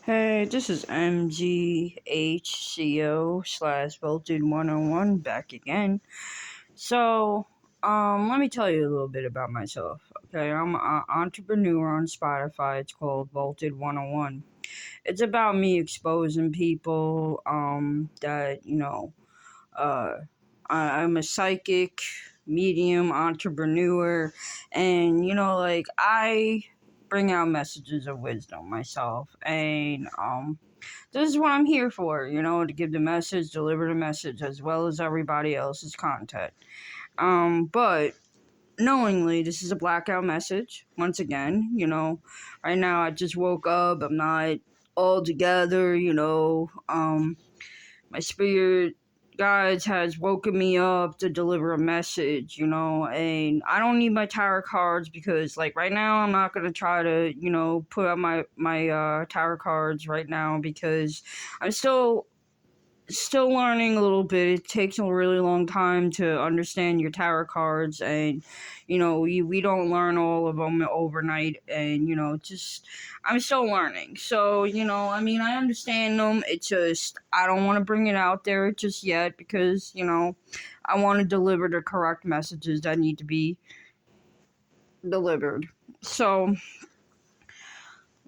Hey, this is MGHCO/Voltage101 back again. Let me tell you a little bit about myself. Okay, I'm an entrepreneur on Spotify. It's called Voltage 101. It's about me exposing people, uh, I'm a psychic, medium, entrepreneur, and, I bring out messages of wisdom myself. And, this is what I'm here for, to give the message, deliver the message, as well as everybody else's content. But knowingly, this is a blackout message. Once again, right now I just woke up. I'm not all together. My spirit guides has woken me up to deliver a message, and I don't need my tarot cards because, like, right now I'm not going to try to, put up my tarot cards right now because I'm still learning a little bit. It takes a really long time to understand your tarot cards, and we don't learn all of them overnight. And just I'm still learning. So I understand them. It's just I don't want to bring it out there just yet because I want to deliver the correct messages that need to be delivered. So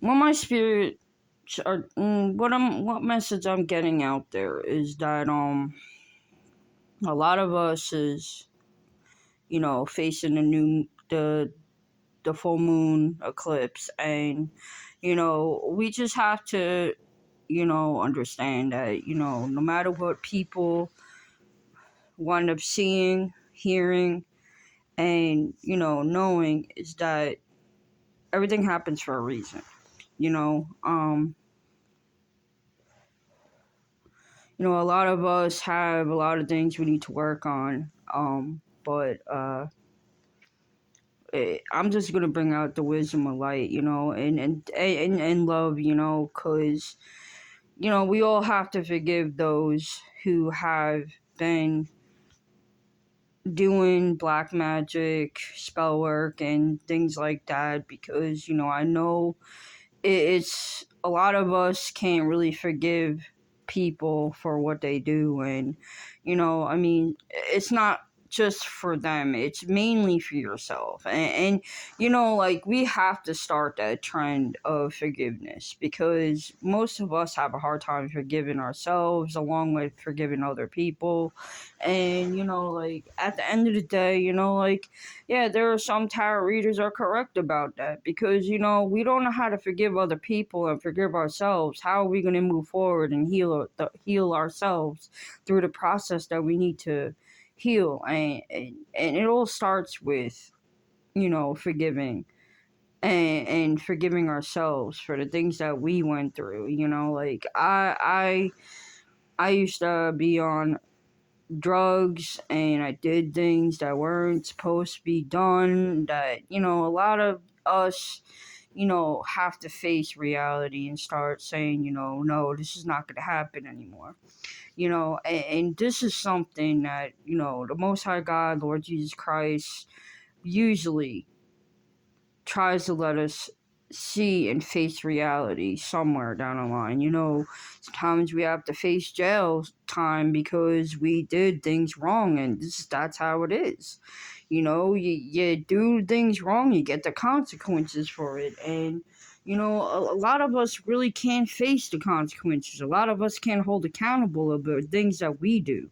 what my spirit what message I'm getting out there is that a lot of us is facing the full moon eclipse, and we just have to understand that no matter what people wind up seeing, hearing, and knowing, is that everything happens for a reason. you know um a lot of us have a lot of things we need to work on, but I'm just gonna bring out the wisdom of light, and love, cause we all have to forgive those who have been doing black magic, spell work, and things like that, because I know it's a lot of us can't really forgive people for what they do, and it's not just for them, it's mainly for yourself. And like, we have to start that trend of forgiveness, because most of us have a hard time forgiving ourselves along with forgiving other people. And like, at the end of the day, like, yeah, there are some tarot readers are correct about that, because we don't know how to forgive other people and forgive ourselves. How are we going to move forward and heal ourselves through the process that we need to heal? And it all starts with forgiving, and forgiving ourselves for the things that we went through. Like, I used to be on drugs, and I did things that weren't supposed to be done, that a lot of us have to face reality and start saying, no, this is not going to happen anymore. And this is something that the Most High God, Lord Jesus Christ, usually tries to let us see and face reality somewhere down the line. Sometimes we have to face jail time because we did things wrong, and that's how it is. You do things wrong, you get the consequences for it. And a lot of us really can't face the consequences. A lot of us can't hold accountable of the things that we do.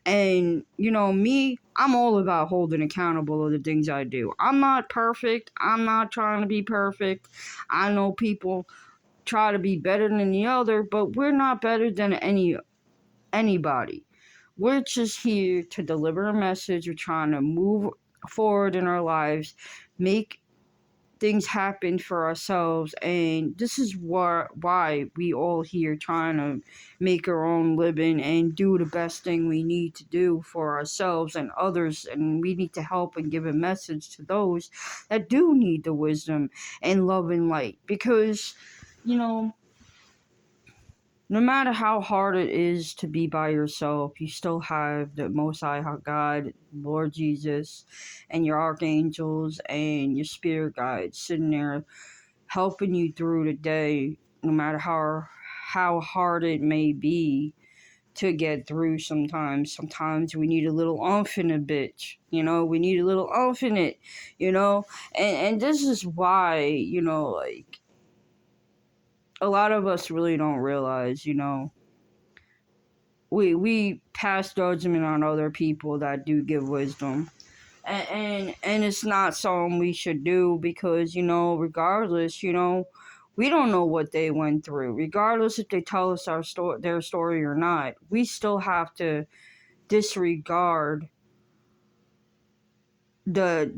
And me, I'm all about holding accountable of the things I do. I'm not perfect. I'm not trying to be perfect. I know people try to be better than the other, but we're not better than anybody. We're just here to deliver a message. We're trying to move forward in our lives, make things happen for ourselves, and this is why we all here trying to make our own living and do the best thing we need to do for ourselves and others. And we need to help and give a message to those that do need the wisdom and love and light, because no matter how hard it is to be by yourself, you still have the Most High God, Lord Jesus, and your archangels and your spirit guides sitting there helping you through the day, no matter how hard it may be to get through sometimes. Sometimes we need a little oomph in a bitch, we need a little oomph in it, and this is why, like, a lot of us really don't realize, we pass judgment on other people that do give wisdom. And it's not something we should do because, regardless, we don't know what they went through. Regardless if they tell us their story or not, we still have to disregard the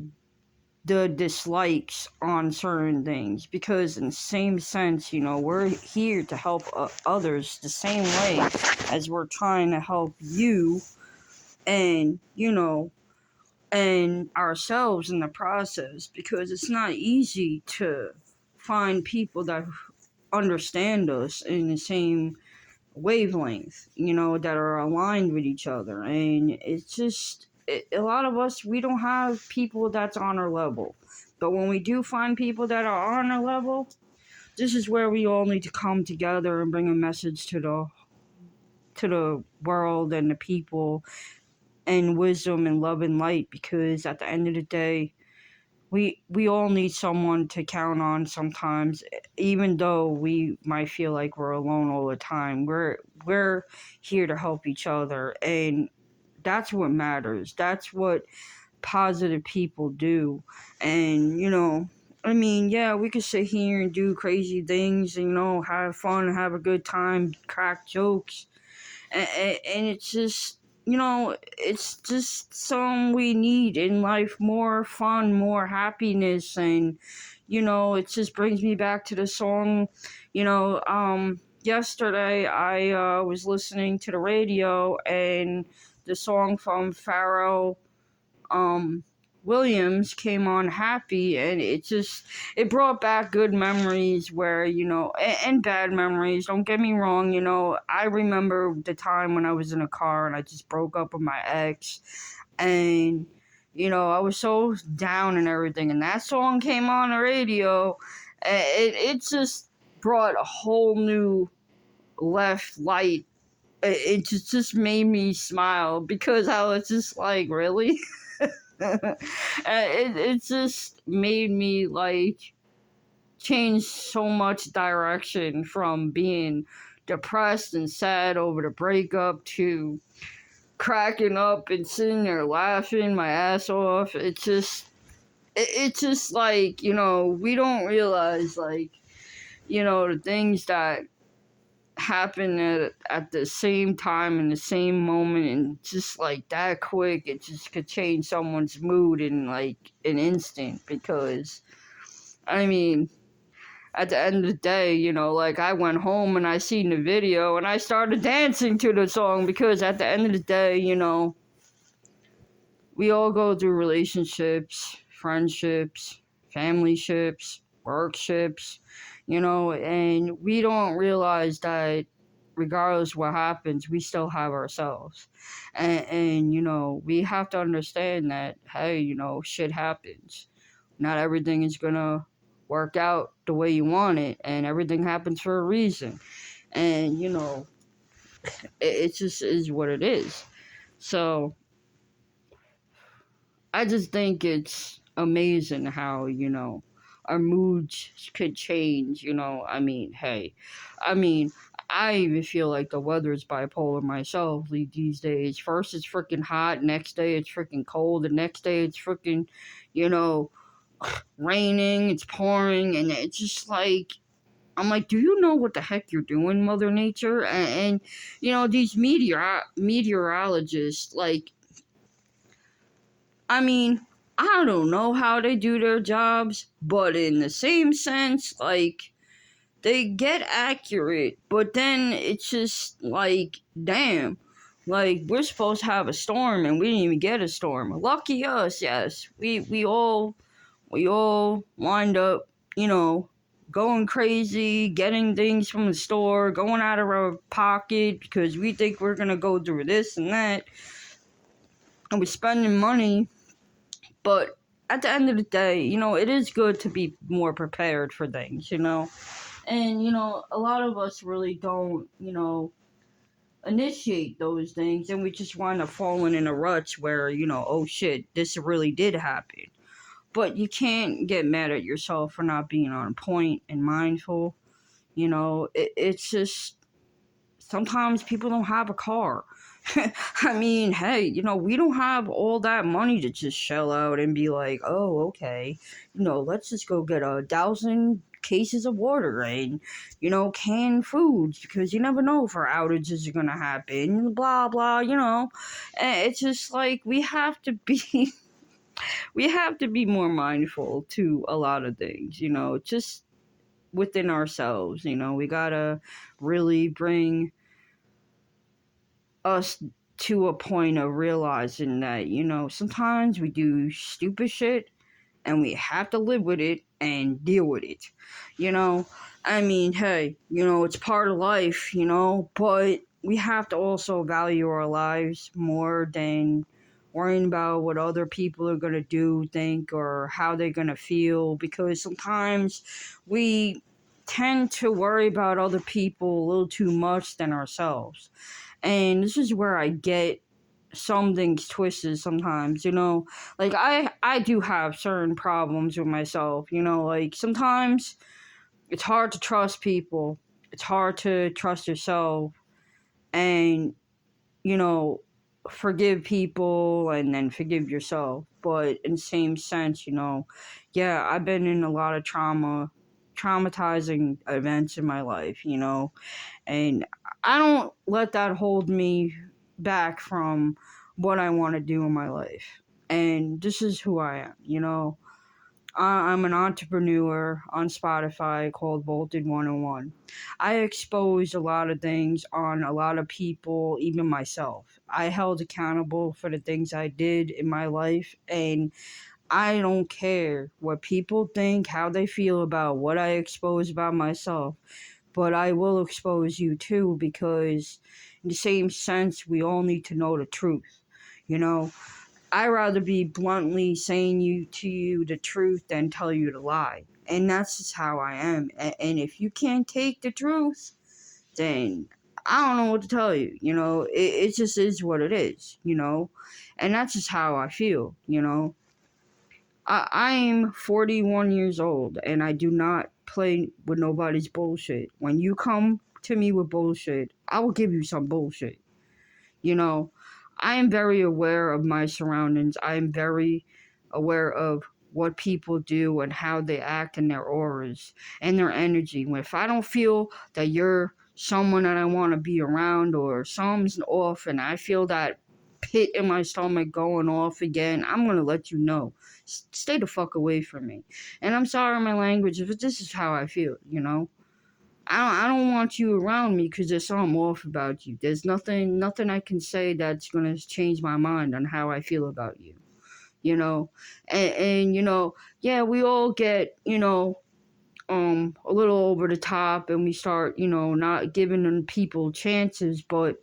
the dislikes on certain things, because in the same sense, we're here to help others the same way as we're trying to help you, and and ourselves in the process, because it's not easy to find people that understand us in the same wavelength, that are aligned with each other. And it's just, a lot of us, we don't have people that's on our level. But when we do find people that are on our level, this is where we all need to come together and bring a message to the world and the people, and wisdom and love and light, because at the end of the day, we all need someone to count on sometimes, even though we might feel like we're alone all the time. We're here to help each other, and that's what matters. That's what positive people do. And I mean, yeah, we could sit here and do crazy things and have fun, have a good time, crack jokes, and it's just, it's just something we need in life: more fun, more happiness. And it just brings me back to the song. Yesterday I was listening to the radio, and the song from Pharrell um Williams came on, Happy, and it brought back good memories where, and bad memories. Don't get me wrong, I remember the time when I was in a car and I just broke up with my ex, and I was so down and everything, and that song came on the radio. It just brought a whole new left light. It just made me smile, because I was just like, really. It just made me like change so much direction from being depressed and sad over the breakup to cracking up and sitting there laughing my ass off. It's just like, we don't realize, like, the things that happen at the same time in the same moment, and just like that quick, it just could change someone's mood in like an instant. Because I mean, at the end of the day, like, I went home and I seen the video and I started dancing to the song, because at the end of the day, we all go through relationships, friendships, family ships, work ships, and we don't realize that regardless what happens, we still have ourselves. And we have to understand that, hey, shit happens. Not everything is gonna work out the way you want it, and everything happens for a reason. And, it just is what it is. So, I just think it's amazing how, our moods could change, I mean, hey, I mean, I even feel like the weather is bipolar myself these days. First it's freaking hot, next day it's freaking cold, the next day it's freaking, you know, raining, it's pouring, and it's just like, I'm like, do you know what the heck you're doing, Mother Nature? And these meteorologists, like, I mean, I don't know how they do their jobs, but in the same sense, like, they get accurate, but then it's just like, damn, like, we're supposed to have a storm and we didn't even get a storm. Lucky us, yes. We all wind up, going crazy, getting things from the store, going out of our pocket because we think we're gonna go through this and that, and we're spending money. But at the end of the day, it is good to be more prepared for things, And, a lot of us really don't, initiate those things, and we just wind up falling in a rut where, oh shit, this really did happen. But you can't get mad at yourself for not being on point and mindful. It's just sometimes people don't have a car. I mean, hey, we don't have all that money to just shell out and be like, oh, okay, let's just go get 1,000 cases of water and, canned foods because you never know if our outages are going to happen, blah, blah, And it's just like we have to be. We have to be more mindful to a lot of things, just within ourselves. We gotta really bring us to a point of realizing that, sometimes we do stupid shit and we have to live with it and deal with it. You know, I mean, hey, it's part of life, but we have to also value our lives more than worrying about what other people are going to do, think, or how they're going to feel, because sometimes we tend to worry about other people a little too much than ourselves. And this is where I get some things twisted sometimes, like I do have certain problems with myself, like sometimes it's hard to trust people, it's hard to trust yourself, and you know forgive people and then forgive yourself. But in the same sense, yeah, I've been in a lot of traumatizing events in my life, and I don't let that hold me back from what I want to do in my life. And this is who I am, I'm an entrepreneur on Spotify called Bolted 101. I expose a lot of things on a lot of people, even myself. I held accountable for the things I did in my life, and I don't care what people think, how they feel about what I expose about myself, but I will expose you too, because in the same sense, we all need to know the truth. You know, I rather be bluntly saying to you the truth than tell you the lie, and that's just how I am. And if you can't take the truth, then I don't know what to tell you. It just is what it is. And that's just how I feel. I'm 41 years old and I do not play with nobody's bullshit. When you come to me with bullshit, I will give you some bullshit. You know, I am very aware of my surroundings. I am very aware of what people do and how they act in their auras and their energy. If I don't feel that you're someone that I want to be around, or something's off and I feel that pit in my stomach going off again, I'm going to let you know. Stay the fuck away from me. And I'm sorry my language, but this is how I feel, I don't want you around me because there's something off about you. There's nothing I can say that's gonna change my mind on how I feel about you. And yeah, we all get a little over the top, and we start not giving them people chances. But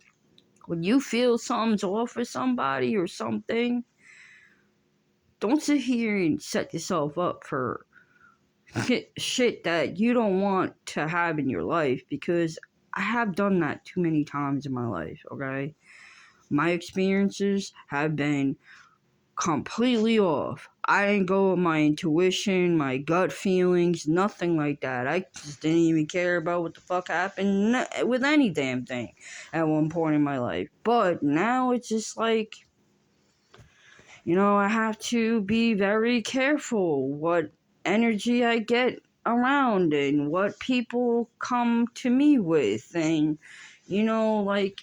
when you feel something's off with somebody or something, don't sit here and set yourself up for shit that you don't want to have in your life, because I have done that too many times in my life, okay? My experiences have been completely off. I didn't go with my intuition, my gut feelings, nothing like that. I just didn't even care about what the fuck happened with any damn thing at one point in my life. But now it's just like, I have to be very careful what energy I get around and what people come to me with. And, like,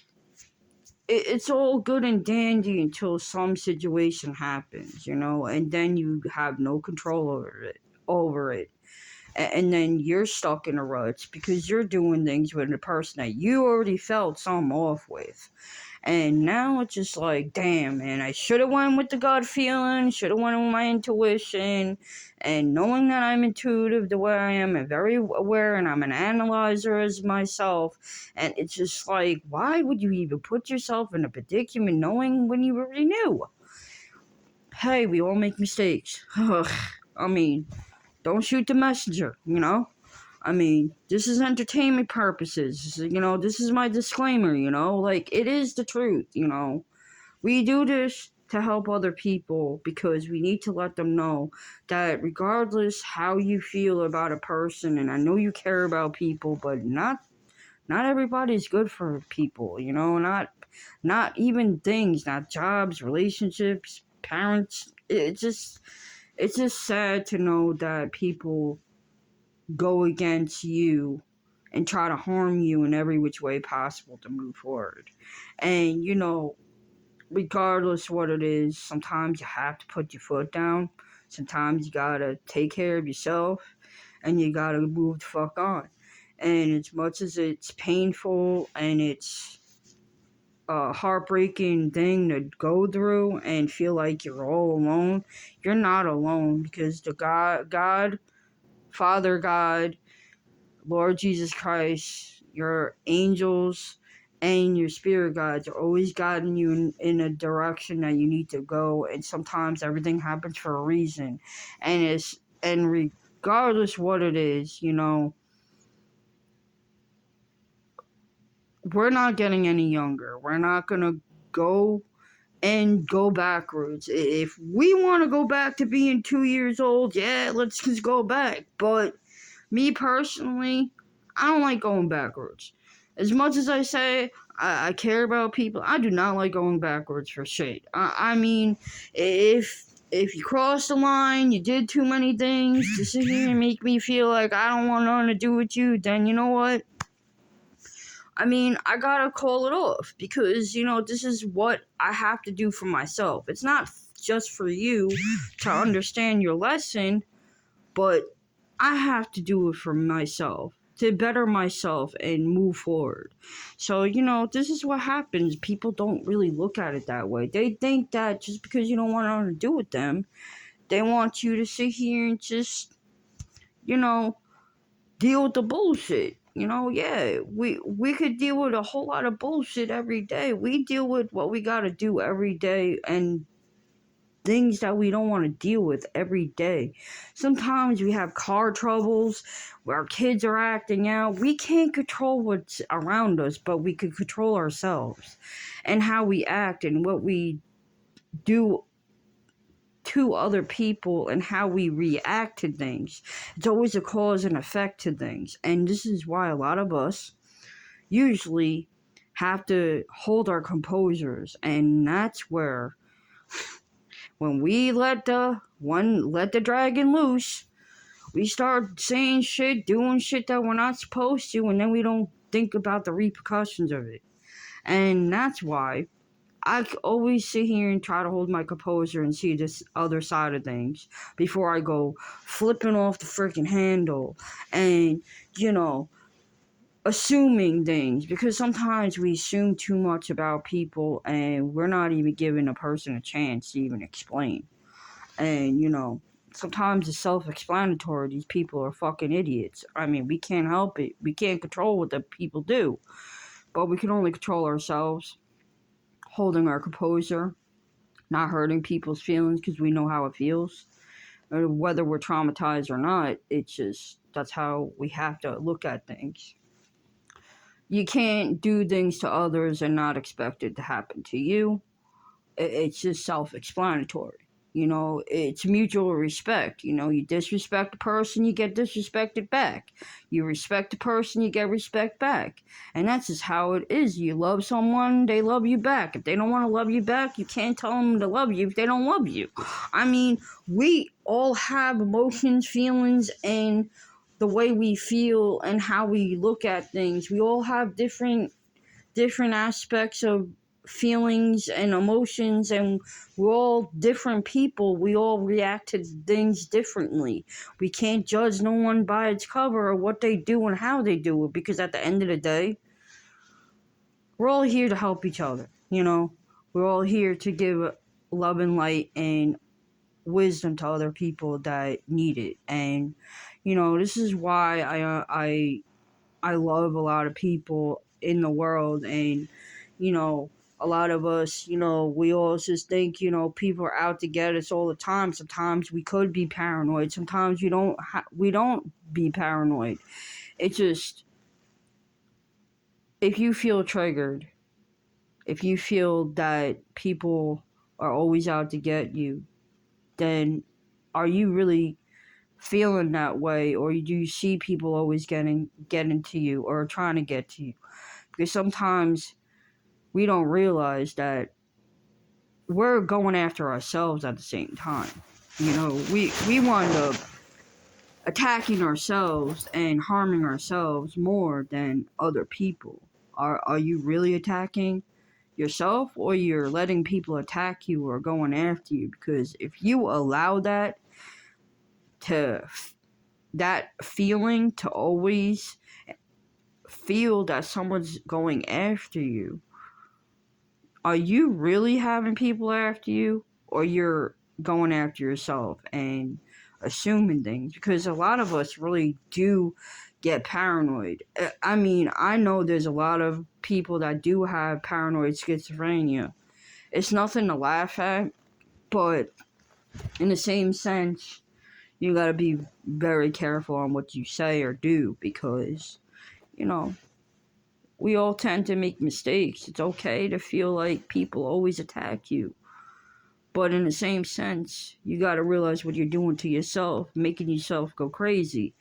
it's all good and dandy until some situation happens, and then you have no control over it. And then you're stuck in a rut because you're doing things with a person that you already felt some off with. And now it's just like, damn, man, I should have went with the gut feeling, should have went with my intuition. And knowing that I'm intuitive the way I am and very aware, and I'm an analyzer as myself, and it's just like, why would you even put yourself in a predicament knowing when you already knew? Hey, we all make mistakes. I mean, don't shoot the messenger, I mean, this is entertainment purposes. This is my disclaimer, like, it is the truth, We do this to help other people because we need to let them know that regardless how you feel about a person, and I know you care about people, but not everybody's good for people, not even things, not jobs, relationships, parents. It's just sad to know that people go against you and try to harm you in every which way possible to move forward. And regardless what it is, sometimes you have to put your foot down. Sometimes you gotta take care of yourself and you gotta move the fuck on. And as much as it's painful and it's a heartbreaking thing to go through and feel like you're all alone, you're not alone, because the God, Father God, Lord Jesus Christ, your angels, and your spirit guides are always guiding you in a direction that you need to go. And sometimes everything happens for a reason. And regardless what it is, we're not getting any younger. We're not gonna go backwards. If we want to go back to being 2 years old, yeah, let's just go back. But me personally, I don't like going backwards. As much as I say I care about people, I do not like going backwards for shit. I mean, if you cross the line, you did too many things to sit here and make me feel like I don't want nothing to do with you, then you know what? I mean, I gotta call it off because, this is what I have to do for myself. It's not just for you to understand your lesson, but I have to do it for myself, to better myself and move forward. So, this is what happens. People don't really look at it that way. They think that just because you don't want nothing to do with them, they want you to sit here and just, deal with the bullshit. Yeah, we could deal with a whole lot of bullshit every day. We deal with what we gotta do every day and things that we don't want to deal with every day. Sometimes we have car troubles where our kids are acting out. We can't control what's around us, but we can control ourselves and how we act and what we do to other people and how we react to things. It's always a cause and effect to things. And this is why a lot of us usually have to hold our composures. And that's where when we let the dragon loose, we start saying shit, doing shit that we're not supposed to, and then we don't think about the repercussions of it. And that's why I always sit here and try to hold my composure and see this other side of things before I go flipping off the freaking handle and, assuming things. Because sometimes we assume too much about people and we're not even giving a person a chance to even explain. And, sometimes it's self-explanatory. These people are fucking idiots. I mean, we can't help it. We can't control what the people do. But we can only control ourselves, holding our composure, not hurting people's feelings because we know how it feels. Whether we're traumatized or not, it's just, that's how we have to look at things. You can't do things to others and not expect it to happen to you. It's just self-explanatory. It's mutual respect. You disrespect a person, you get disrespected back. You respect a person, you get respect back. And that's just how it is. You love someone, they love you back. If they don't want to love you back, you can't tell them to love you if they don't love you. I mean, we all have emotions, feelings, and the way we feel and how we look at things. We all have different aspects of feelings and emotions, and we're all different people. We all react to things differently. We can't judge no one by its cover or what they do and how they do it, because at the end of the day, we're all here to help each other. We're all here to give love and light and wisdom to other people that need it. And this is why I love a lot of people in the world. And a lot of us, we all just think, people are out to get us all the time. Sometimes we could be paranoid. Sometimes we don't be paranoid. It's just, if you feel triggered, if you feel that people are always out to get you, then are you really feeling that way, or do you see people always getting to you or trying to get to you? Because sometimes we don't realize that we're going after ourselves at the same time. We wind up attacking ourselves and harming ourselves more than other people. Are you really attacking yourself, or you're letting people attack you or going after you? Because if you allow to that feeling to always feel that someone's going after you, are you really having people after you, or you're going after yourself and assuming things? Because a lot of us really do get paranoid. I mean, I know there's a lot of people that do have paranoid schizophrenia. It's nothing to laugh at, but in the same sense, you gotta be very careful on what you say or do, because, you know, we all tend to make mistakes. It's okay to feel like people always attack you. But in the same sense, you gotta realize what you're doing to yourself, making yourself go crazy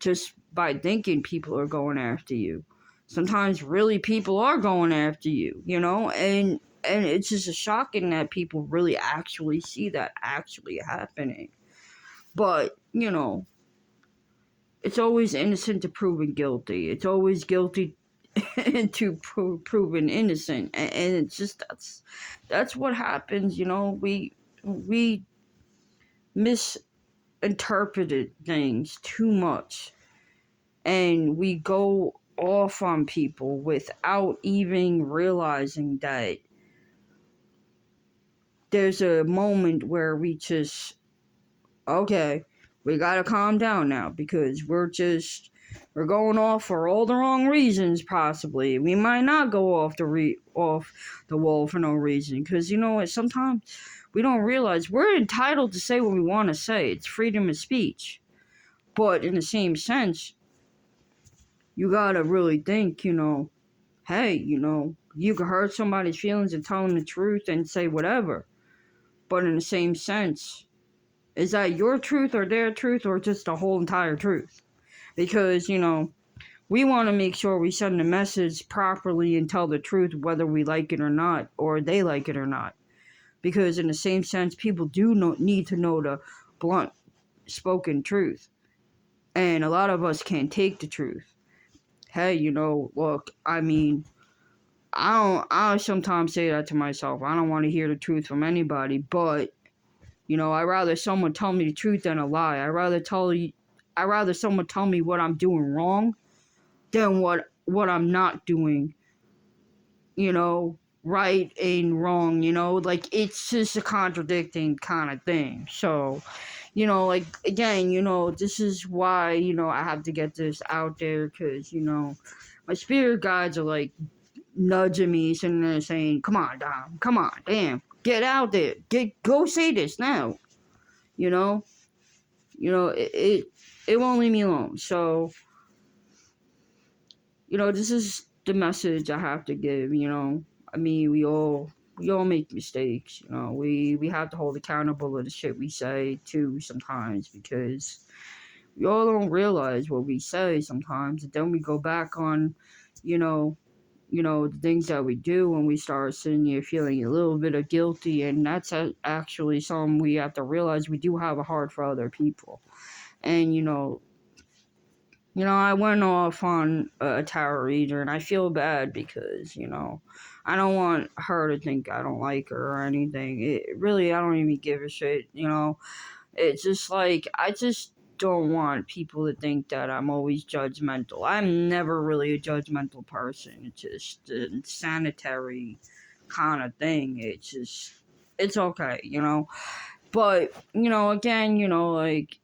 just by thinking people are going after you. Sometimes really people are going after you, and it's just shocking that people really actually see that actually happening. But, it's always innocent to proven guilty. It's always guilty to proven innocent, and it's just that's what happens. We misinterpreted things too much, and we go off on people without even realizing that there's a moment where we just, okay, we gotta calm down now, because we're going off for all the wrong reasons. Possibly we might not go off off the wall for no reason, because you know what, sometimes we don't realize we're entitled to say what we want to say. It's freedom of speech. But in the same sense, you gotta really think, hey, you can hurt somebody's feelings and tell them the truth and say whatever. But in the same sense, is that your truth or their truth, or just the whole entire truth? Because, we want to make sure we send the message properly and tell the truth, whether we like it or not, or they like it or not. Because in the same sense, people do need to know the blunt spoken truth. And a lot of us can't take the truth. Hey, look, I mean, I sometimes say that to myself. I don't want to hear the truth from anybody, but, I'd rather someone tell me the truth than a lie. I'd rather someone tell me what I'm doing wrong than what I'm not doing, right and wrong, like, it's just a contradicting kind of thing. So, like, again, this is why, I have to get this out there, because, my spirit guides are like nudging me, sitting there saying, come on, Dom, come on, damn, get out there, go say this now, it won't leave me alone. So, this is the message I have to give. I mean, we all make mistakes. We have to hold accountable to the shit we say too sometimes, because we all don't realize what we say sometimes, and then we go back on, the things that we do, and we start sitting here feeling a little bit of guilty, and that's actually something we have to realize. We do have a heart for other people, and I went off on a tarot reader, and I feel bad because, I don't want her to think I don't like her or anything. I don't even give a shit, It's just like, I just don't want people to think that I'm always judgmental. I'm never really a judgmental person. It's just a sanitary kind of thing. It's okay, But, again, like,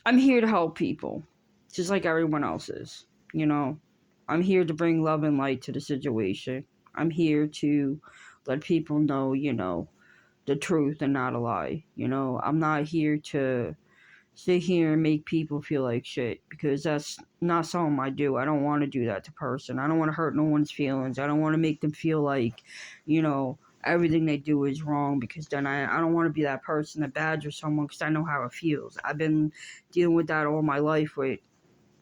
I'm here to help people, just like everyone else is. I'm here to bring love and light to the situation. I'm here to let people know, the truth and not a lie. I'm not here to sit here and make people feel like shit because that's not something I do. I don't want to do that to person. I don't want to hurt no one's feelings. I don't want to make them feel like, everything they do is wrong because then I don't want to be that person that badgers someone because I know how it feels. I've been dealing with that all my life with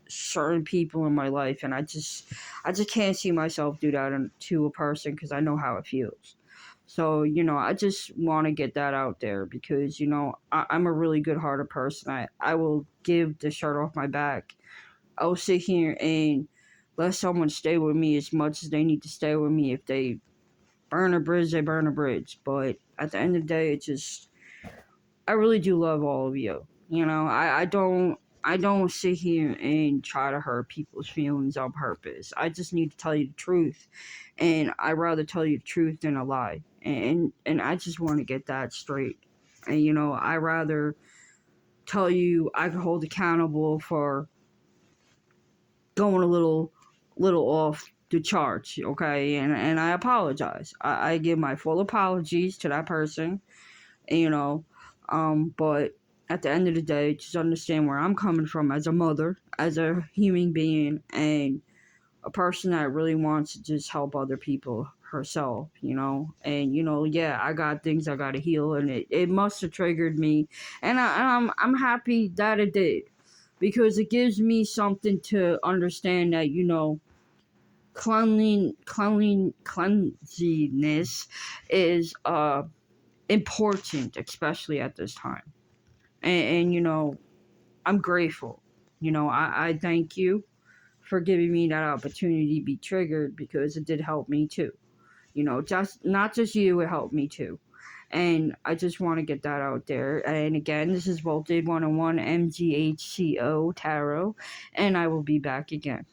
certain people in my life, and I just can't see myself do that to a person because I know how it feels. So, I just want to get that out there because, I'm a really good hearted person. I will give the shirt off my back. I will sit here and let someone stay with me as much as they need to stay with me. If they burn a bridge, they burn a bridge. But at the end of the day, I really do love all of you. I don't sit here and try to hurt people's feelings on purpose. I just need to tell you the truth, and I'd rather tell you the truth than a lie. And I just want to get that straight. And I rather tell you I can hold accountable for going a little off the charts, okay? And I apologize. I give my full apologies to that person, you know. But at the end of the day, just understand where I'm coming from as a mother, as a human being, and a person that really wants to just help other people herself, And yeah, I got things I got to heal, and it must have triggered me, and I'm happy that it did, because it gives me something to understand that cleanliness is important, especially at this time. And I'm grateful. I thank you for giving me that opportunity to be triggered because it did help me too. Just not just you, it helped me too. And I just want to get that out there. And again, this is Voltage 101 MGHCO Tarot, and I will be back again.